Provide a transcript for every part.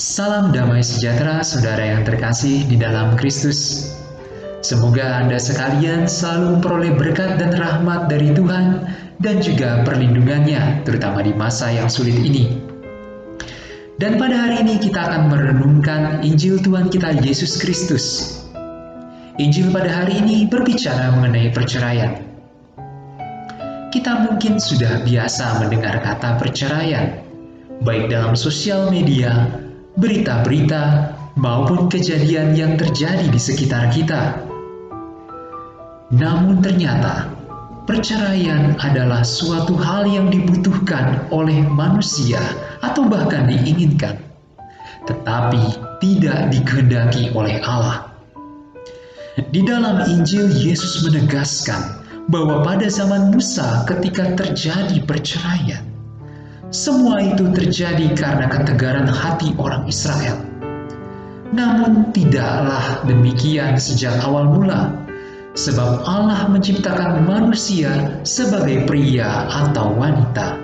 Salam damai sejahtera saudara yang terkasih di dalam Kristus. Semoga Anda sekalian selalu memperoleh berkat dan rahmat dari Tuhan dan juga perlindungannya, terutama di masa yang sulit ini. Dan pada hari ini kita akan merenungkan Injil Tuhan kita Yesus Kristus. Injil pada hari ini berbicara mengenai perceraian. Kita mungkin sudah biasa mendengar kata perceraian, baik dalam sosial media, berita-berita, maupun kejadian yang terjadi di sekitar kita. Namun ternyata, perceraian adalah suatu hal yang dibutuhkan oleh manusia atau bahkan diinginkan, tetapi tidak dikehendaki oleh Allah. Di dalam Injil, Yesus menegaskan bahwa pada zaman Musa ketika terjadi perceraian, semua itu terjadi karena ketegaran hati orang Israel. Namun tidaklah demikian sejak awal mula, sebab Allah menciptakan manusia sebagai pria atau wanita.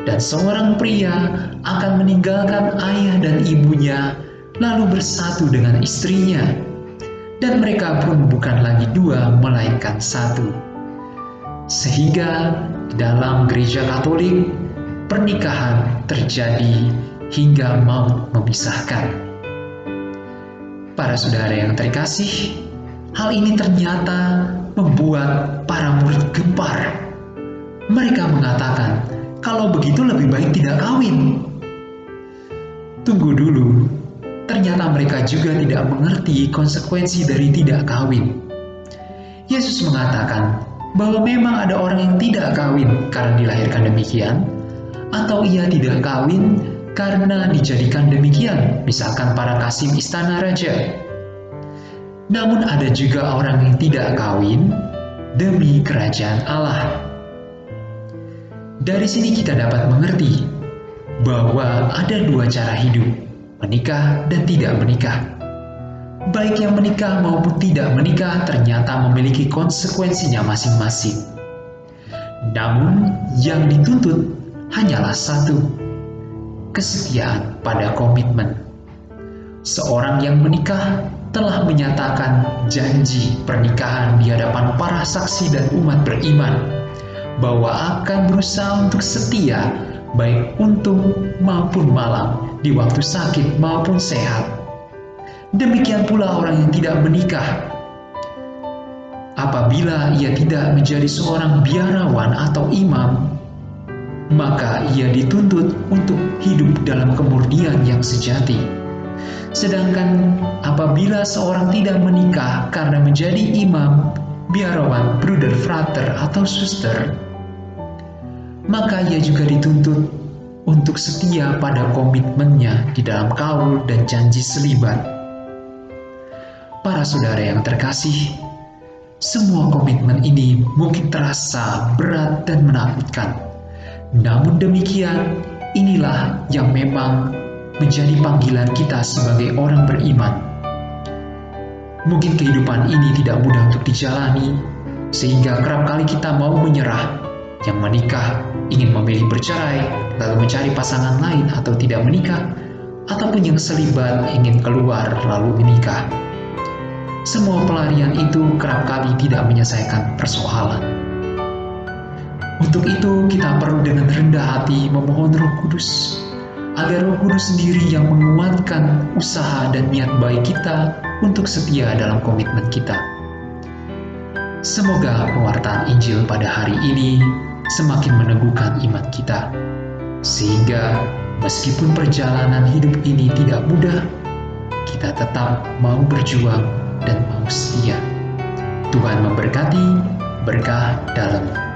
Dan seorang pria akan meninggalkan ayah dan ibunya, lalu bersatu dengan istrinya. Dan mereka pun bukan lagi dua, melainkan satu. Sehingga dalam gereja Katolik, pernikahan terjadi hingga maut memisahkan. Para saudara yang terkasih, hal ini ternyata membuat para murid gempar. Mereka mengatakan, kalau begitu lebih baik tidak kawin. Tunggu dulu, ternyata mereka juga tidak mengerti konsekuensi dari tidak kawin. Yesus mengatakan bahwa memang ada orang yang tidak kawin karena dilahirkan demikian, atau ia tidak kawin karena dijadikan demikian, misalkan para kasim istana raja. Namun ada juga orang yang tidak kawin demi kerajaan Allah. Dari sini kita dapat mengerti bahwa ada dua cara hidup, menikah dan tidak menikah. Baik yang menikah maupun tidak menikah ternyata memiliki konsekuensinya masing-masing. Namun yang dituntut hanyalah satu, kesetiaan pada komitmen. Seorang yang menikah telah menyatakan janji pernikahan di hadapan para saksi dan umat beriman bahwa akan berusaha untuk setia baik untung maupun malang, di waktu sakit maupun sehat. Demikian pula orang yang tidak menikah. Apabila ia tidak menjadi seorang biarawan atau imam, maka ia dituntut untuk hidup dalam kemurnian yang sejati. Sedangkan apabila seorang tidak menikah karena menjadi imam, biarawan, bruder, frater, atau suster, maka ia juga dituntut untuk setia pada komitmennya di dalam kaul dan janji selibat. Para saudara yang terkasih, semua komitmen ini mungkin terasa berat dan menakutkan. Namun demikian, inilah yang memang menjadi panggilan kita sebagai orang beriman. Mungkin kehidupan ini tidak mudah untuk dijalani, sehingga kerap kali kita mau menyerah. Yang menikah ingin memilih bercerai, lalu mencari pasangan lain atau tidak menikah, ataupun yang selibat ingin keluar lalu menikah. Semua pelarian itu kerap kali tidak menyelesaikan persoalan. Untuk itu kita perlu dengan rendah hati memohon Roh Kudus, agar Roh Kudus sendiri yang menguatkan usaha dan niat baik kita untuk setia dalam komitmen kita. Semoga pewartaan Injil pada hari ini semakin meneguhkan iman kita, sehingga meskipun perjalanan hidup ini tidak mudah, kita tetap mau berjuang dan mau setia. Tuhan memberkati, berkah dalam